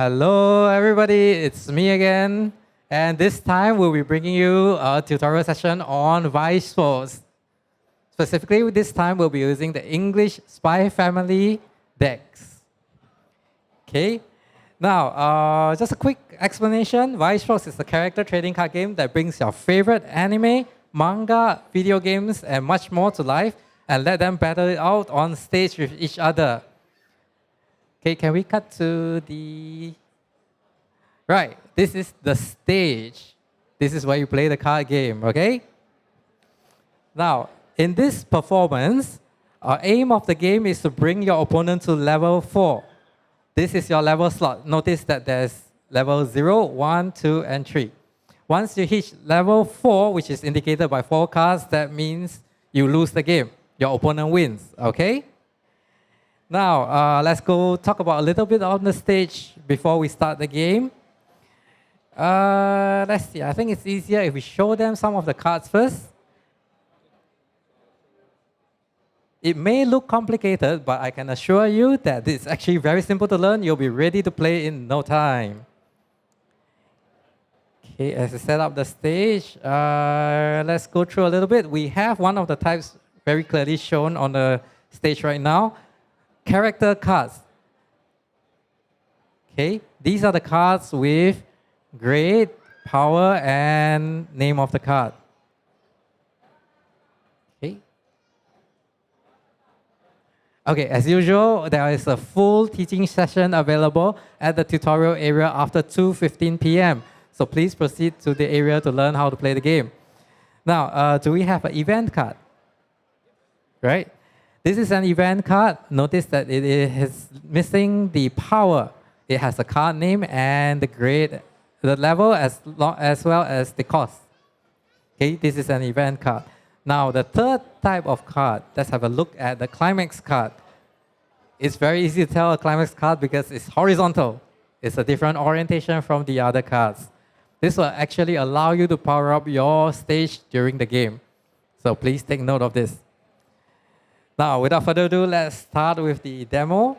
Hello, everybody. It's me again. And this time we'll be bringing you a tutorial session on Weiß Schwarz. Specifically, this time we'll be using the English Spy Family decks. Okay. Now, just a quick explanation. Weiß Schwarz is a character trading card game that brings your favorite anime, manga, video games, and much more to life, and let them battle it out on stage with each other. Okay, can we cut to the... Right, this is the stage. This is where you play the card game, okay? Now, in this performance, our aim of the game is to bring your opponent to level 4. This is your level slot. Notice that there's level 0, 1, 2, and 3. Once you hit level 4, which is indicated by 4 cards, that means you lose the game. Your opponent wins, okay? Now, let's go talk about a little bit on the stage before we start the game. Let's see, I think it's easier if we show them some of the cards first. It may look complicated, but I can assure you that it's actually very simple to learn. You'll be ready to play in no time. Okay, as I set up the stage, let's go through a little bit. We have one of the types very clearly shown on the stage right now. Character cards. Okay, these are the cards with grade, power, and name of the card. Okay. Okay, as usual, there is a full teaching session available at the tutorial area after 2:15 p.m. So please proceed to the area to learn how to play the game. Now, do we have an event card? Right? This is an event card. Notice that it is missing the power. It has a card name and the grade, the level as well as the cost. Okay, this is an event card. Now, the third type of card, let's have a look at the climax card. It's very easy to tell a climax card because it's horizontal. It's a different orientation from the other cards. This will actually allow you to power up your stage during the game. So please take note of this. Now, without further ado, let's start with the demo.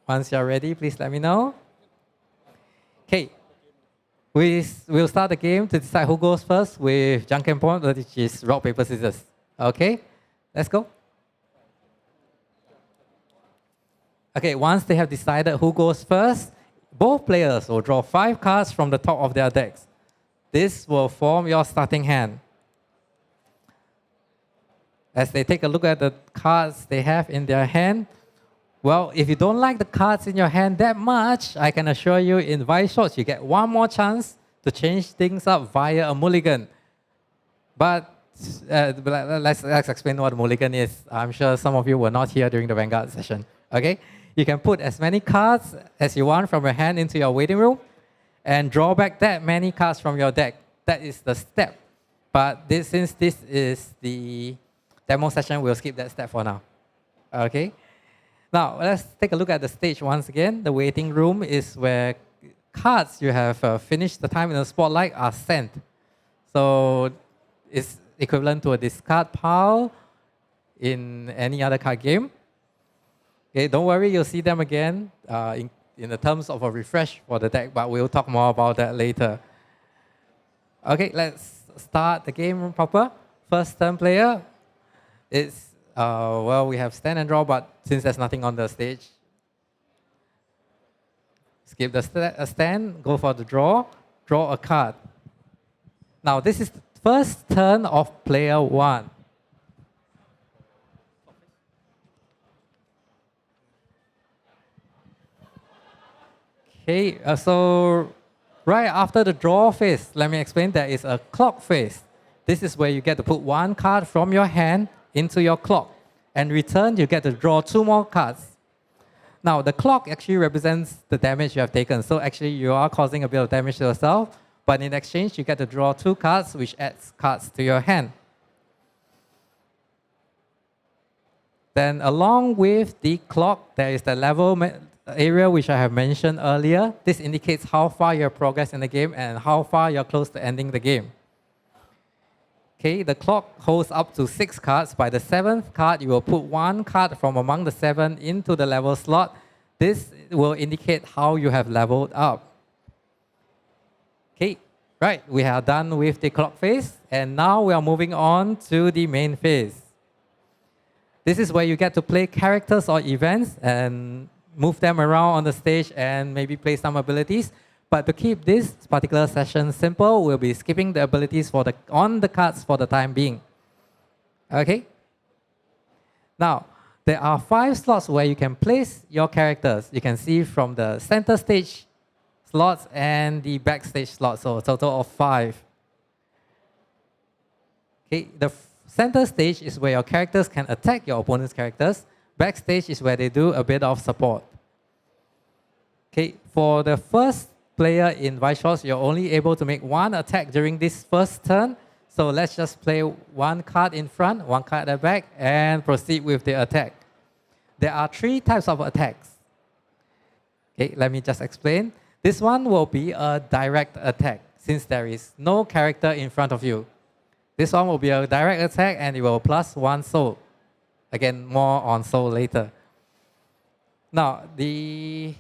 Once you're ready, please let me know. Okay, we'll start the game to decide who goes first with Janken Point, which is rock, paper, scissors. Okay, let's go. Okay, once they have decided who goes first, both players will draw 5 cards from the top of their decks. This will form your starting hand. As they take a look at the cards they have in their hand, well, if you don't like the cards in your hand that much, I can assure you in Weiß Schwarz, you get one more chance to change things up via a mulligan. But let's explain what a mulligan is. I'm sure some of you were not here during the Vanguard session. Okay, you can put as many cards as you want from your hand into your waiting room and draw back that many cards from your deck. That is the step. But since this is the demo session, we'll skip that step for now. Okay. Now, let's take a look at the stage once again. The waiting room is where cards you have finished the time in the spotlight are sent. So it's equivalent to a discard pile in any other card game. Okay, don't worry, you'll see them again in the terms of a refresh for the deck, but we'll talk more about that later. Okay, let's start the game proper. First turn player. It's, well, we have stand and draw, but since there's nothing on the stage, skip the stand, go for the draw a card. Now, this is the first turn of player 1. Okay, so right after the draw phase, let me explain, there is a clock phase. This is where you get to put 1 card from your hand into your clock. And in return, you get to draw 2 more cards. Now, the clock actually represents the damage you have taken. So actually, you are causing a bit of damage to yourself. But in exchange, you get to draw 2 cards, which adds cards to your hand. Then along with the clock, there is the level area which I have mentioned earlier. This indicates how far you have progressed in the game and how far you're close to ending the game. Okay, the clock holds up to 6 cards. By the 7th card, you will put 1 card from among the 7 into the level slot. This will indicate how you have leveled up. Okay, right, we are done with the clock phase, and now we are moving on to the main phase. This is where you get to play characters or events and move them around on the stage and maybe play some abilities. But to keep this particular session simple, we'll be skipping the abilities on the cards for the time being. Okay? Now, there are 5 slots where you can place your characters. You can see from the center stage slots and the backstage slots, so a total of 5. Okay, the center stage is where your characters can attack your opponent's characters. Backstage is where they do a bit of support. Okay, for the first player in Weiß, Schwarz, you're only able to make 1 attack during this first turn. So let's just play 1 card in front, 1 card at the back, and proceed with the attack. There are 3 types of attacks. Okay, let me just explain. This one will be a direct attack, since there is no character in front of you. This one will be a direct attack, and it will plus 1 soul. Again, more on soul later. Now, in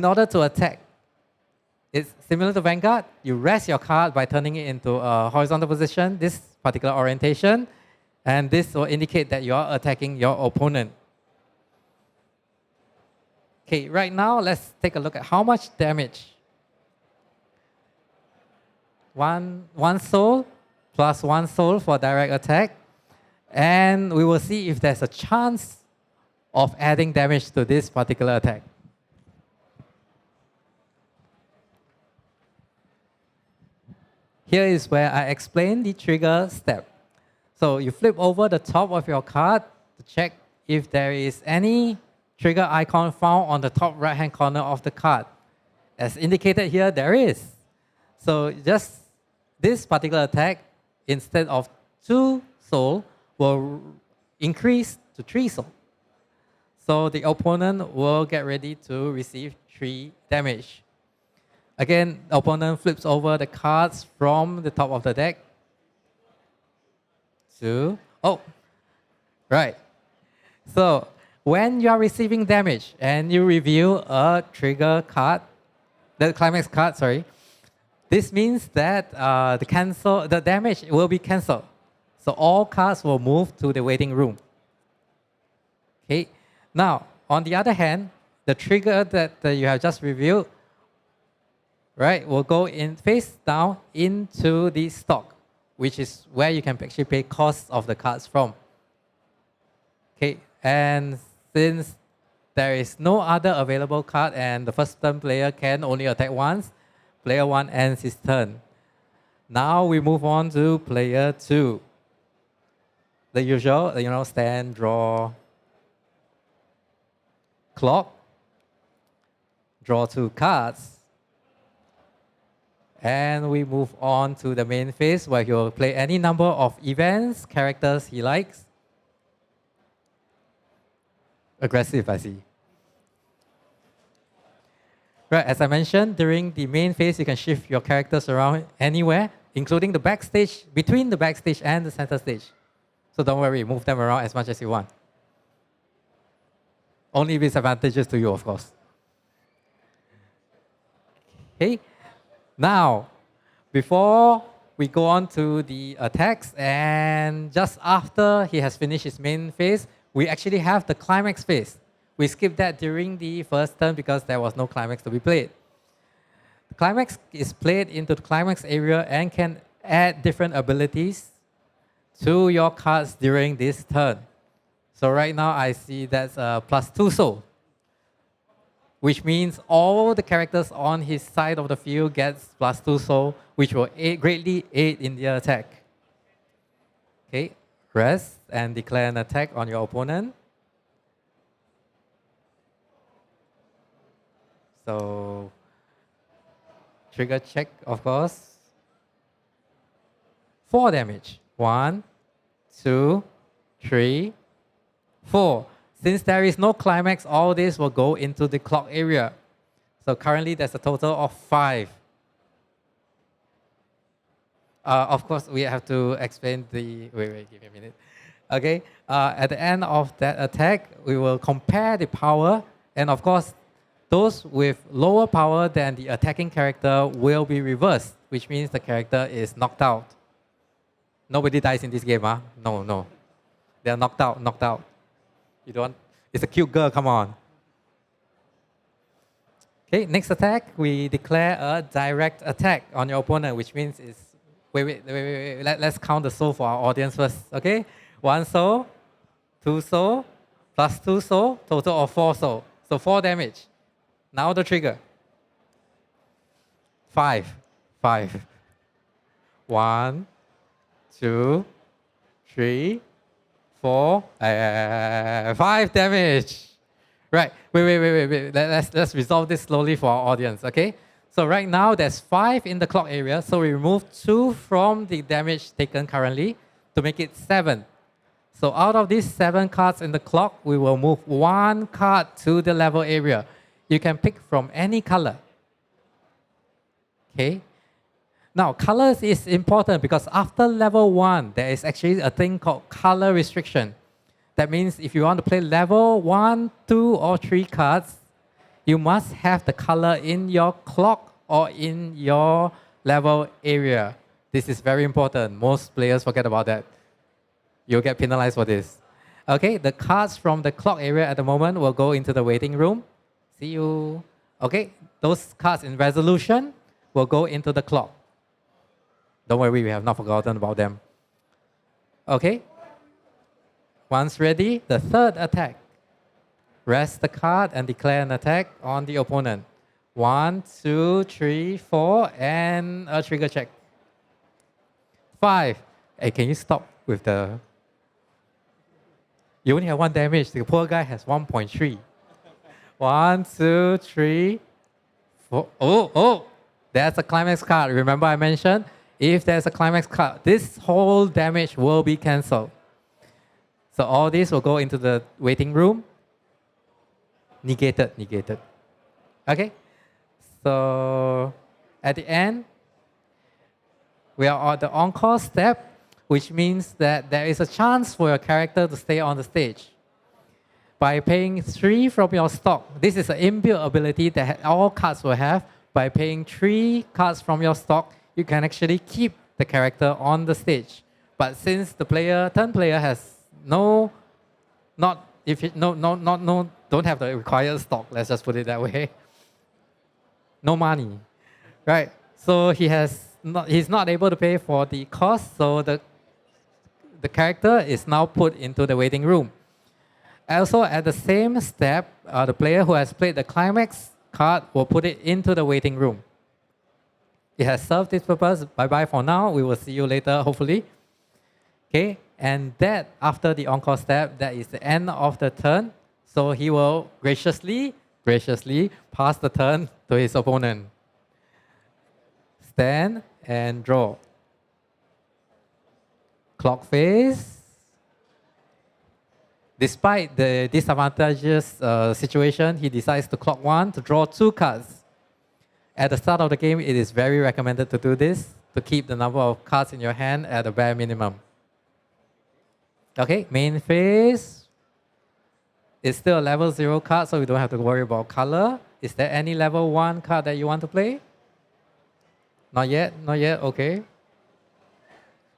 order to attack, it's similar to Vanguard. You rest your card by turning it into a horizontal position, this particular orientation, and this will indicate that you are attacking your opponent. Okay, right now, let's take a look at how much damage. One soul plus 1 soul for direct attack. And we will see if there's a chance of adding damage to this particular attack. Here is where I explain the trigger step. So you flip over the top of your card to check if there is any trigger icon found on the top right-hand corner of the card. As indicated here, there is. So just this particular attack, instead of 2 soul, will increase to 3 soul. So the opponent will get ready to receive 3 damage. Again, the opponent flips over the cards from the top of the deck to, right. So when you are receiving damage and you reveal a trigger card, the climax card, sorry, this means that the damage will be cancelled. So all cards will move to the waiting room. Okay. Now, on the other hand, the trigger that you have just revealed, right, will go in face down into the stock, which is where you can actually pay costs of the cards from. Okay, and since there is no other available card and the first turn player can only attack once, player 1 ends his turn. Now we move on to player 2. The usual, stand, draw, clock, draw 2 cards, and we move on to the main phase where he'll play any number of events, characters he likes. Aggressive, I see. Right, as I mentioned, during the main phase, you can shift your characters around anywhere, including the backstage, between the backstage and the center stage. So don't worry, move them around as much as you want. Only if it's advantageous to you, of course. Okay, now, before we go on to the attacks, and just after he has finished his main phase, we actually have the climax phase. We skipped that during the first turn because there was no climax to be played. The climax is played into the climax area and can add different abilities to your cards during this turn. So right now I see that's plus 2 soul, which means all the characters on his side of the field gets plus 2 soul, which will greatly aid in the attack. Okay, rest and declare an attack on your opponent. So, trigger check, of course. 4 damage. 1, 2, 3, 4. Since there is no climax, all this will go into the clock area. So currently there's a total of 5. Of course, we have to explain the... Wait, give me a minute. Okay, at the end of that attack, we will compare the power And of course, those with lower power than the attacking character will be reversed, which means the character is knocked out. Nobody dies in this game, huh? No, no. They are knocked out, knocked out. You don't. It's a cute girl, come on. Okay, next attack, we declare a direct attack on your opponent, which means it's, wait. Let's count the soul for our audience first, okay? 1 soul, 2 soul, plus 2 soul, total of 4 soul. So 4 damage. Now the trigger. 5. 1, 2, 3, 4, 5 damage. Right, wait. Let's resolve this slowly for our audience, okay? So right now there's 5 in the clock area, so we remove 2 from the damage taken currently to make it 7. So out of these 7 cards in the clock, we will move 1 card to the level area. You can pick from any color. Okay? Now, colors is important because after level 1, there is actually a thing called color restriction. That means if you want to play level 1, 2, or 3 cards, you must have the color in your clock or in your level area. This is very important. Most players forget about that. You'll get penalized for this. Okay, the cards from the clock area at the moment will go into the waiting room. See you. Okay, those cards in resolution will go into the clock. Don't worry, we have not forgotten about them. Okay. Once ready, the third attack. Rest the card and declare an attack on the opponent. 1, 2, 3, 4, and a trigger check. 5. Hey, can you stop with the... You only have 1 damage. The poor guy has 1.3. 1, 2, 3, 4. Oh, that's a climax card. Remember I mentioned, if there's a climax card, this whole damage will be cancelled. So all this will go into the waiting room. Negated. Okay? So at the end, we are at the encore step, which means that there is a chance for your character to stay on the stage. By paying 3 from your stock, this is an inbuilt ability that all cards will have. By paying 3 cards from your stock, you can actually keep the character on the stage. But since the turn player has don't have the required stock, let's just put it that way. No money, right? So he's not able to pay for the cost, so the character is now put into the waiting room. Also, at the same step, the player who has played the climax card will put it into the waiting room. It has served its purpose. Bye-bye for now. We will see you later, hopefully. Okay, and that, after the encore step, that is the end of the turn. So he will graciously pass the turn to his opponent. Stand and draw. Clock face. Despite the disadvantageous situation, he decides to clock 1 to draw 2 cards. At the start of the game, it is very recommended to do this, to keep the number of cards in your hand at a bare minimum. Okay, main phase. It's still a level 0 card, so we don't have to worry about color. Is there any level 1 card that you want to play? Not yet, okay.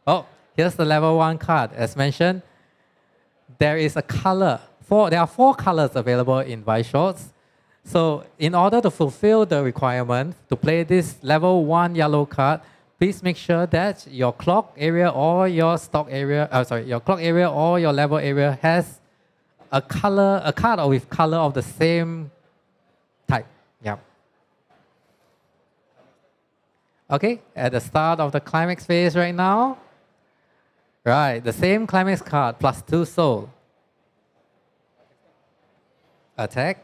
Oh, here's the level 1 card. As mentioned, there is a color. There are 4 colors available in Weiß Schwarz. So in order to fulfill the requirement to play this level 1 yellow card, please make sure that your clock area or your stock area, your clock area or your level area has a card with color of the same type. Yeah. Okay, at the start of the climax phase right now. Right, the same climax card plus 2 soul. Attack.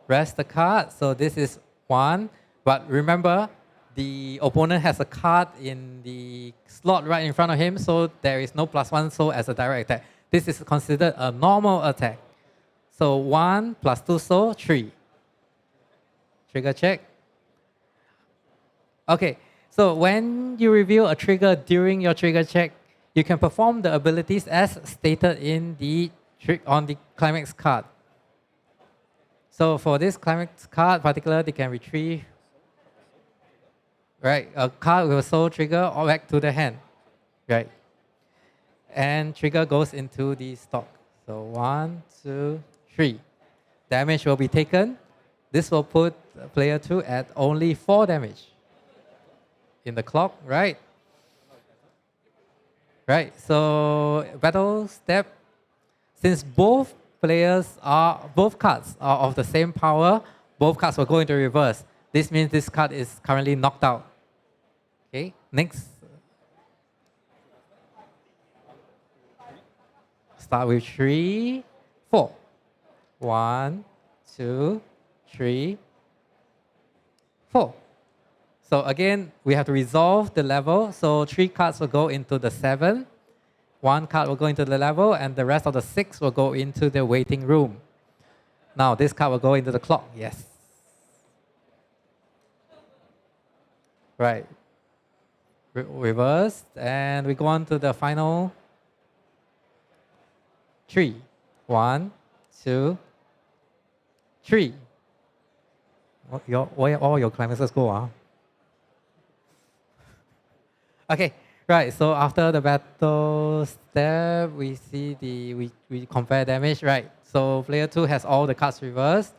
Rest the card, so this is 1. But remember, the opponent has a card in the slot right in front of him, so there is no +1 soul as a direct attack. This is considered a normal attack. So 1 plus 2 soul, 3. Trigger check. Okay, so when you reveal a trigger during your trigger check, you can perform the abilities as stated in the trick on the climax card. So for this climax card particular, they can retrieve, right? A card will soul trigger or back to the hand, right? And trigger goes into the stock. So 1, 2, 3. Damage will be taken. This will put player 2 at only 4 damage in the clock, right? Right, so battle step. Since both cards are of the same power, both cards will go into reverse. This means this card is currently knocked out. Okay, next. Start with 3, 4. 1, 2, 3, 4. So again, we have to resolve the level. So 3 cards will go into the 7. 1 card will go into the level, and the rest of the 6 will go into the waiting room. Now this card will go into the clock. Yes. Right. Reversed, and we go on to the final 3. 1, 2, 3. Where all your climaxes go? Okay, right. So after the battle step, we see we compare damage, right? So player 2 has all the cards reversed.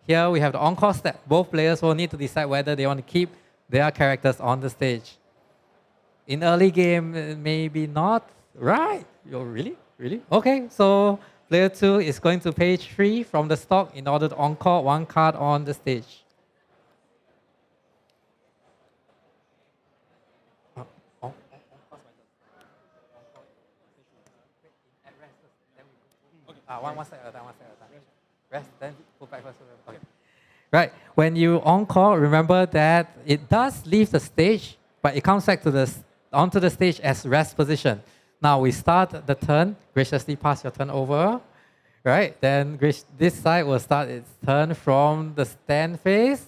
Here we have the encore step. Both players will need to decide whether they want to keep their characters on the stage. In early game, maybe not, right? Really? Okay, so player 2 is going to pay 3 from the stock in order to encore 1 card on the stage. One step at a time. Rest, then put back first. Okay. Right. When you encore, remember that it does leave the stage, but it comes back to onto the stage as rest position. Now we start the turn. Graciously pass your turn over. Right. Then this side will start its turn from the stand phase,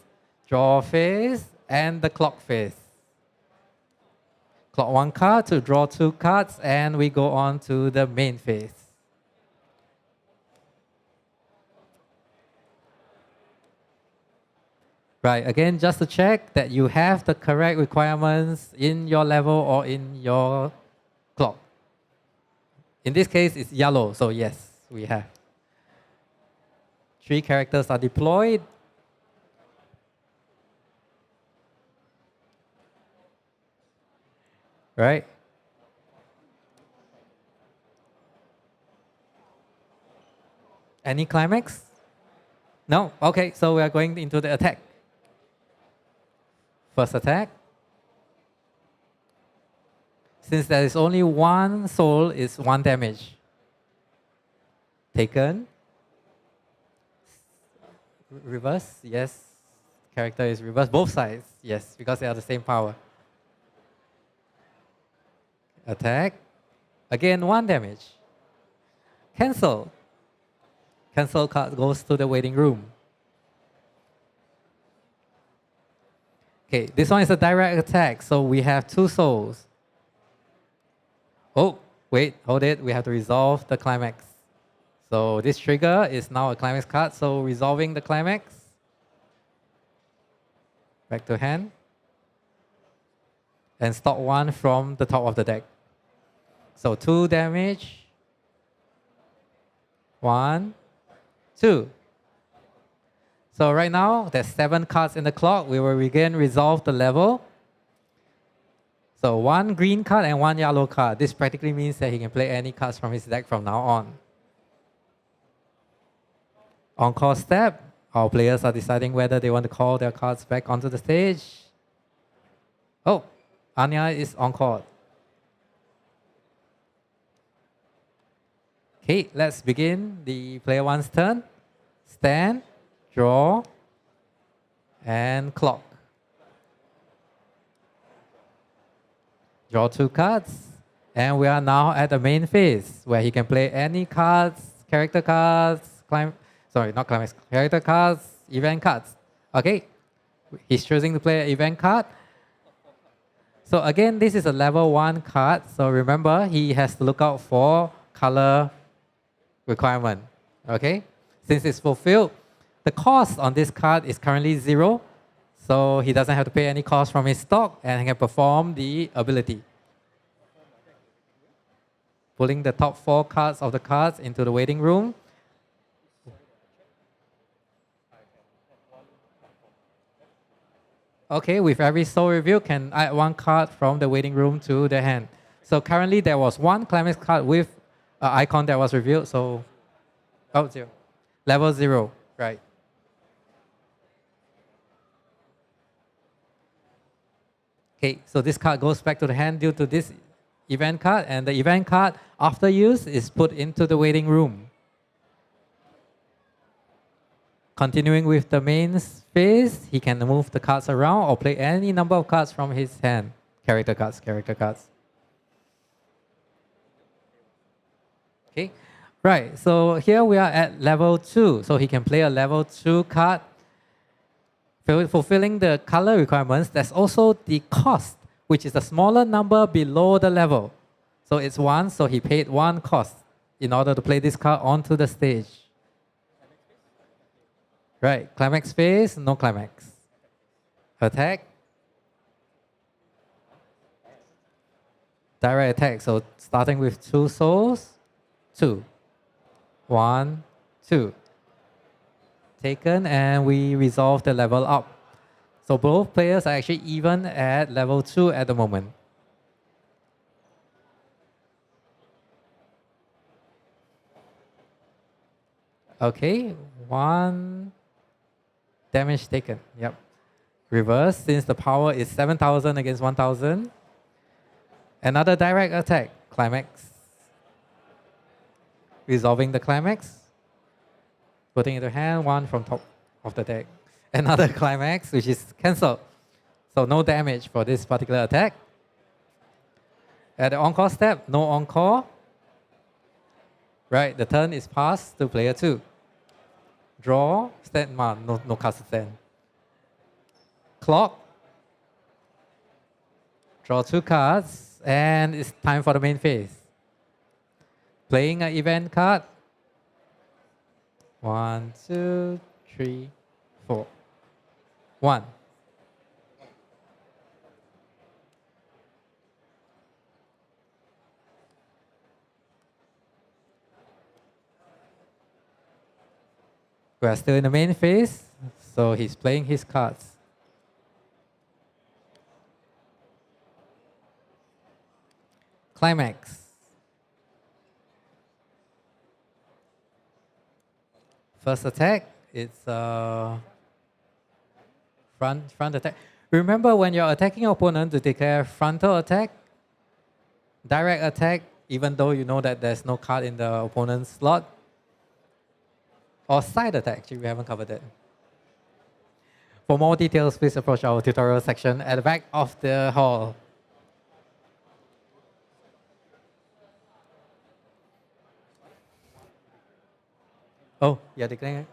draw phase, and the clock phase. Clock 1 card to draw 2 cards, and we go on to the main phase. Right, again, just to check that you have the correct requirements in your level or in your clock. In this case, it's yellow, so yes, we have. 3 characters are deployed. Right? Any climax? No? Okay, so we are going into the attack. First attack. Since there is only 1 soul, it's 1 damage. Taken. Reverse, yes. Character is reversed. Both sides, yes, because they are the same power. Attack. Again, 1 damage. Cancel. Cancel card goes to the waiting room. Okay, this one is a direct attack, so we have 2 souls. Oh, wait, hold it. We have to resolve the climax. So this trigger is now a climax card, so resolving the climax. Back to hand. And stop 1 from the top of the deck. So 2 damage. 1, 2. So right now, there's 7 cards in the clock. We will again resolve the level. So 1 green card and 1 yellow card. This practically means that he can play any cards from his deck from now on. Encore step. Our players are deciding whether they want to call their cards back onto the stage. Oh, Anya is encore. Okay, let's begin the player 1's turn. Stand, draw, and clock. Draw 2 cards, and we are now at the main phase where he can play any cards, character cards, character cards, event cards. Okay, he's choosing to play an event card. So again, this is a level 1 card. So remember, he has to look out for color requirement. Okay, since it's fulfilled, the cost on this card is currently 0, so he doesn't have to pay any cost from his stock and he can perform the ability. Pulling the top 4 cards of the cards into the waiting room. Okay, with every soul review, can add 1 card from the waiting room to the hand. So currently there was 1 climax card with an icon that was revealed, so, oh, 0. Level 0, right. Okay, so this card goes back to the hand due to this event card, and the event card, after use, is put into the waiting room. Continuing with the main phase, he can move the cards around or play any number of cards from his hand. Character cards, character cards. Okay, right, so here we are at level 2. So he can play a level 2 card. Fulfilling the color requirements, there's also the cost, which is the smaller number below the level. So it's 1, so he paid 1 cost in order to play this card onto the stage. Right, climax phase, no climax. Attack. Direct attack, so starting with 2 souls, 2. 1, 2. Taken, and we resolve the level up. So both players are actually even at level 2 at the moment. Okay, 1 damage taken. Yep. Reverse, since the power is 7,000 against 1,000. Another direct attack, climax. Resolving the climax. Putting into hand, 1 from top of the deck. Another climax, which is cancelled. So no damage for this particular attack. At the encore step, no encore. Right, the turn is passed to player 2. Draw, stand, no card to stand. Clock. Draw 2 cards, and it's time for the main phase. Playing an event card. 1, 2, 3, 4. 1. We are still in the main phase, so he's playing his cards. Climax. First attack, it's front attack. Remember, when you're attacking your opponent, to declare frontal attack, direct attack, even though you know that there's no card in the opponent's slot, or side attack. Actually, we haven't covered that. For more details, please approach our tutorial section at the back of the hall. Oh, you're declaring it?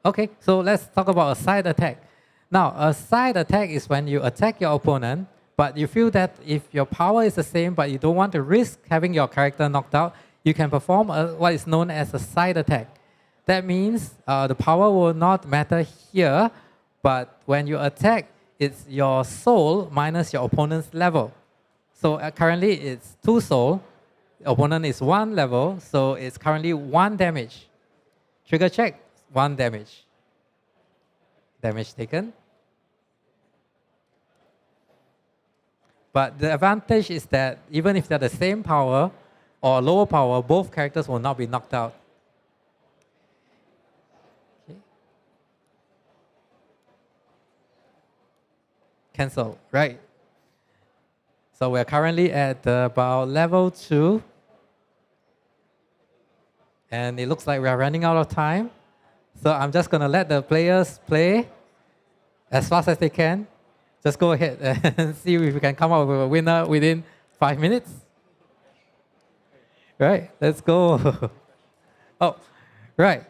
Okay, so let's talk about a side attack. Now, a side attack is when you attack your opponent, but you feel that if your power is the same, but you don't want to risk having your character knocked out, you can perform what is known as a side attack. That means the power will not matter here, but when you attack, it's your soul minus your opponent's level. So currently it's 2 soul, the opponent is 1 level, so it's currently 1 damage. Trigger check, 1 damage. Damage taken. But the advantage is that even if they're the same power or lower power, both characters will not be knocked out. Okay. Cancel, right. So we're currently at about level 2. And it looks like we're running out of time. So I'm just going to let the players play as fast as they can. Just go ahead and see if we can come up with a winner within 5 minutes. Right, let's go. Oh, right.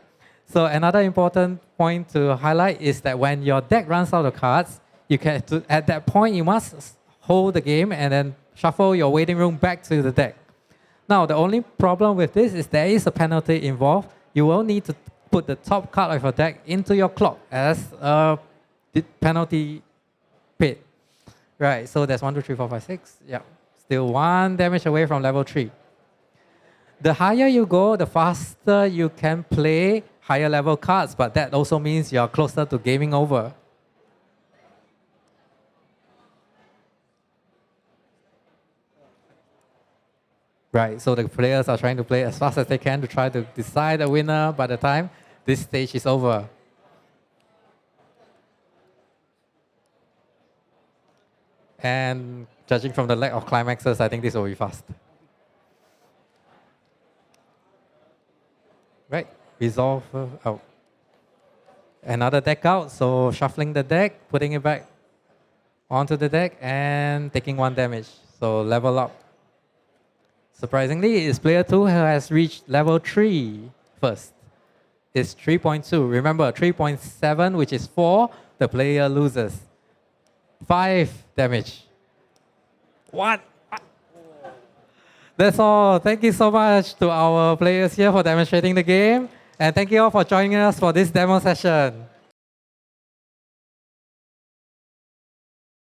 So another important point to highlight is that when your deck runs out of cards, you can at that point you must hold the game and then shuffle your waiting room back to the deck. Now, the only problem with this is there is a penalty involved. You will need to put the top card of your deck into your clock as a penalty paid. Right, so that's 1, 2, 3, 4, 5, 6. Yeah, still 1 damage away from level 3. The higher you go, the faster you can play higher level cards, but that also means you're closer to gaming over. Right, so the players are trying to play as fast as they can to try to decide a winner by the time this stage is over. And judging from the lack of climaxes, I think this will be fast. Right, resolve out. Another deck out, so shuffling the deck, putting it back onto the deck, and taking 1 damage. So level up. Surprisingly, it's player 2 who has reached level 3 first. It's 3.2. Remember, 3.7, which is 4, the player loses. 5 damage. What? That's all. Thank you so much to our players here for demonstrating the game. And thank you all for joining us for this demo session.